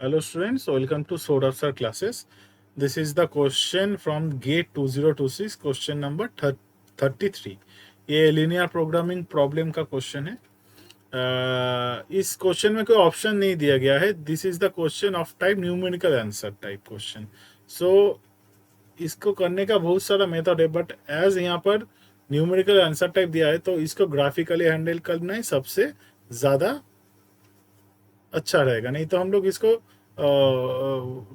Hello students, welcome to Sir classes. This is the question from GATE 2026, question number 33. ये linear programming problem का question है. इस question में कोई option नहीं दिया गया है. This is the question of type numerical answer type question. So इसको करने का बहुत सारा मेथड है, बट एज यहाँ पर न्यूमेरिकल आंसर टाइप दिया है तो इसको ग्राफिकली हैंडल करना ही सबसे ज़्यादा अच्छा रहेगा. नहीं तो हम लोग इसको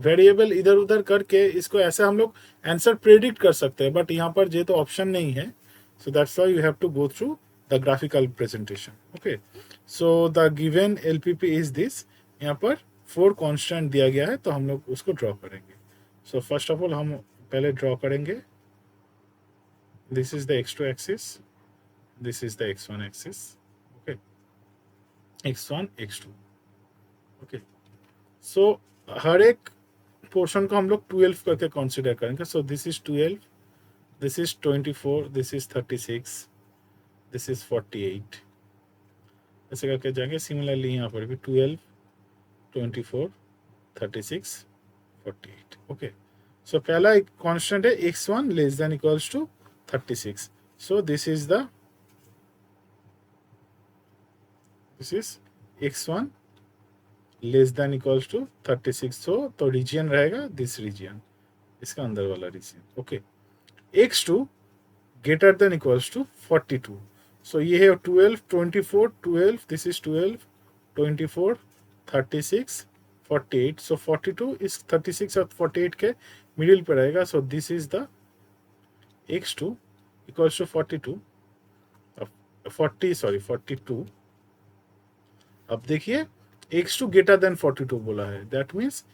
वेरिएबल इधर उधर करके इसको ऐसे हम लोग आंसर प्रेडिक्ट कर सकते हैं, बट यहाँ पर ये तो ऑप्शन नहीं है. So that's why you have to go through the graphical presentation. Okay, so the given LPP is this. यहाँ पर 4 कांस्टेंट दिया गया है तो हम लोग उसको ड्रॉ करेंगे. सो फर्स्ट ऑफ ऑल हम पहले ड्रॉ करेंगे. This is the x2 axis, this is the x1 axis. Okay, x1 x2. Okay, so हर एक पोर्शन को हम लोग 12 करके कंसीडर करेंगे. So this is 12, this is 24, this is 36, this is 48. ऐसे करके जाएंगे. सिमिलरली यहाँ पर भी 12, 24, 36, 48. ओके, सो पहला एक कांस्टेंट है x1 less than equals to 36. So this is x1 less than equals to 36. तो रीजियन रहेगा दिस रीजियन, इसका अंदर वाला region. Okay, x2 greater than equals to 42. So ये है 12, 24, 12, दिस इज 12, 24, 36, 48. सो 42 इस 36 और 48 के मिडिल पे रहेगा. So this is the x2 equals to 42, 42. अब देखिए x2 ग्रेटर देन 42 बोला है, दैट मीन्स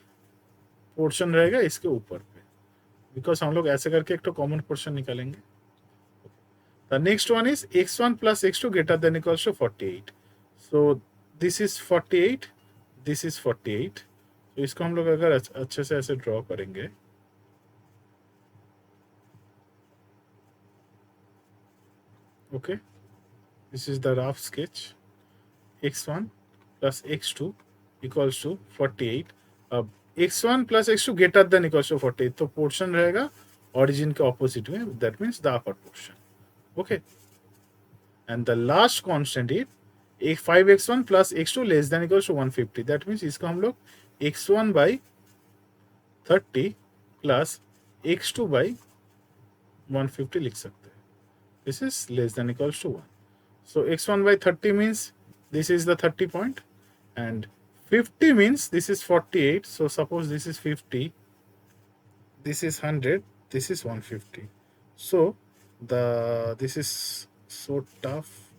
पोर्शन रहेगा इसके ऊपर पे, बिकॉज हम लोग ऐसे करके एक तो कॉमन पोर्शन निकालेंगे. The next one is x1 plus x2 greater than equals to 48. So this is 48, this is 48. तो इसको हम लोग अगर अच्छे से ऐसे ड्रॉ करेंगे, okay, this is the rough sketch. x1 plus x2 equals to 48. अब x1 plus x2 greater than equals to 48, तो पोर्शन रहेगा ऑरिजिन के ऑपोजिट में, that means the upper portion. Okay, and the last constant is 5x1 plus x2 less than equals to 150. That means इसको हम लोग x1 by 30 plus x2 by 150 लिख सकते हैं. This is less than equals to 1. So x1 by 30 means this is the 30 point, and 50 means this is 48. So suppose this is 50, this is 100, this is 150. So this is so tough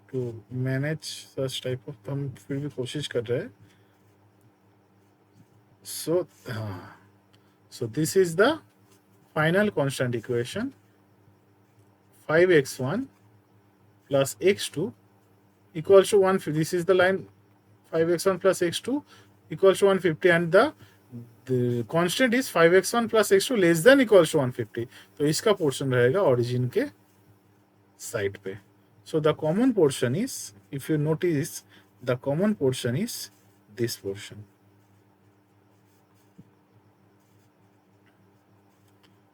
to manage such type of, हम फिर भी कोशिश कर रहे हैं. So this is the final constant equation. 5x1 plus x2 equals to 150. This is the line 5x1 plus x2 equals to 150, and the constant is 5x1 plus x2 less than equals to 150. तो इसका portion रहेगा origin के side पे. So the common portion is, if you notice, the common portion is this portion.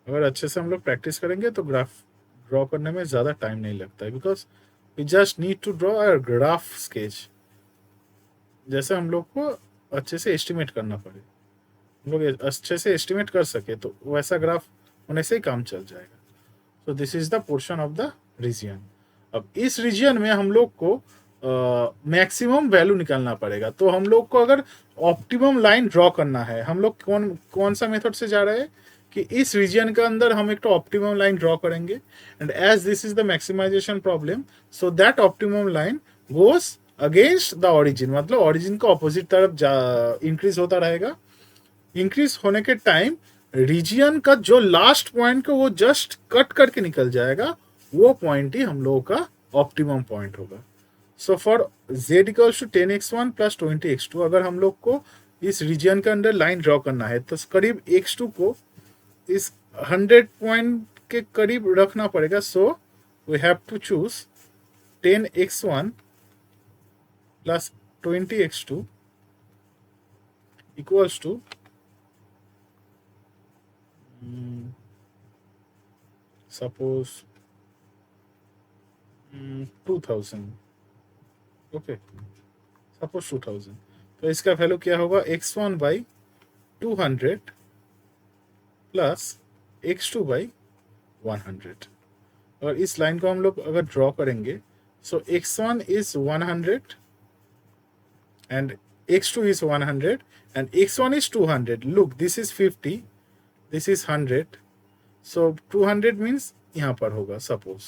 अगर अच्छे से हम लोग प्रैक्टिस करेंगे तो ग्राफ ड्रॉ करने में ज़्यादा टाइम नहीं लगता है, because we just need to draw a graph sketch. जैसे हम लोग को अच्छे से एस्टिमेट करना पड़े, हम लोग अच्छे से एस्टिमेट कर सके तो वैसा ग्राफ होने से ही काम चल जाएगा. So this is the portion of the region. अब इस रीजियन में हम लोग को मैक्सिमम वैल्यू निकालना पड़ेगा. तो हम लोग को अगर ऑप्टिमम लाइन ड्रॉ करना है, हम लोग कौन सा मेथड से जा रहे हैं कि इस रीजन के अंदर हम एक तो ऑप्टिमम लाइन ड्रॉ करेंगे, and as this is the maximization problem, so that optimum line goes against the origin, मतलब ऑरिजिन का ऑपोजिट तरफ इंक्रीज होता रहेगा. इंक्रीज होने के टाइम रीजियन का जो लास्ट पॉइंट को वो जस्ट कट करके निकल जाएगा, वो पॉइंट ही हम लोगों का ऑप्टिमम पॉइंट होगा. So for z equals to 10x1 plus 20x2, अगर हम लोग को इस रीजियन के अंदर लाइन ड्रॉ करना है तो करीब x2 को इस 100 पॉइंट के करीब रखना पड़ेगा. So we have to choose 10x1 plus 20x2 equals to suppose 2000. Okay, suppose 2000, तो इसका वैल्यू क्या होगा, x1 by 200 plus x2 by 100. और इस लाइन को हम लोग अगर ड्रॉ करेंगे, सो x1 is 100 and x2 is 100 and x1 is 200. Look, this is 50, this is 100, so 200 means यहाँ पर होगा suppose.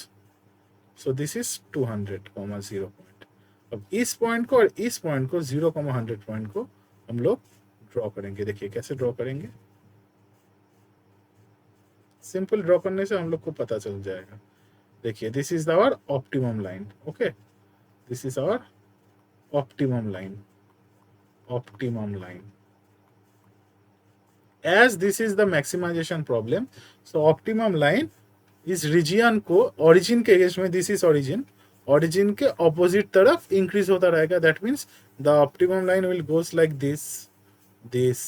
So this is 200 comma 0 point. अब इस पॉइंट को और इस पॉइंट को 0 कॉमा 100 पॉइंट को हम लोग ड्रॉ करेंगे. देखिए कैसे ड्रॉ करेंगे. सिंपल ड्रॉ करने से हम लोग को पता चल जाएगा. देखिए, this is our optimum line. Okay, this is our optimum line. Optimum line. As this is the maximization problem, so optimum line इस रीजियन को ओरिजिन के केस में, दिस इज ओरिजिन, ओरिजिन के ऑपोजिट तरफ इंक्रीज होता रहेगा. That means the optimum line will goes like this this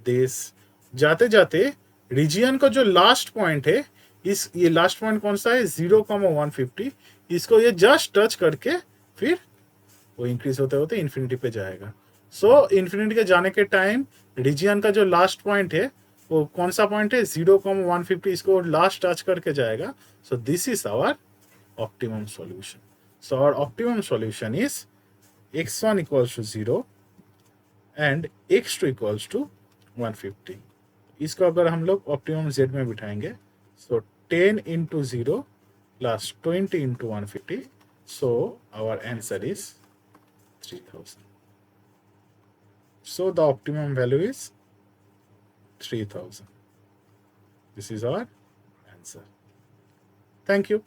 this. जाते जाते रीजियन का जो लास्ट पॉइंट है, इस ये लास्ट पॉइंट कौन सा है, 0,150, इसको ये जस्ट टच करके फिर वो इंक्रीज होते होते इन्फिनिटी पे जाएगा. सो इन्फिनिटी के जाने के टाइम रीजियन का जो लास्ट पॉइंट है वो कौन सा पॉइंट है, 0,150, इसको लास्ट टच करके जाएगा. So this is our optimum solution. So our optimum solution is x1 equals to 0 and x2 equals to 150. इसको अगर हम लोग ऑप्टिमम z में बिठाएंगे, so 10 into 0 plus 20 into 150, so our answer is 3000. So the optimum value is 3000. This is our answer. Thank you.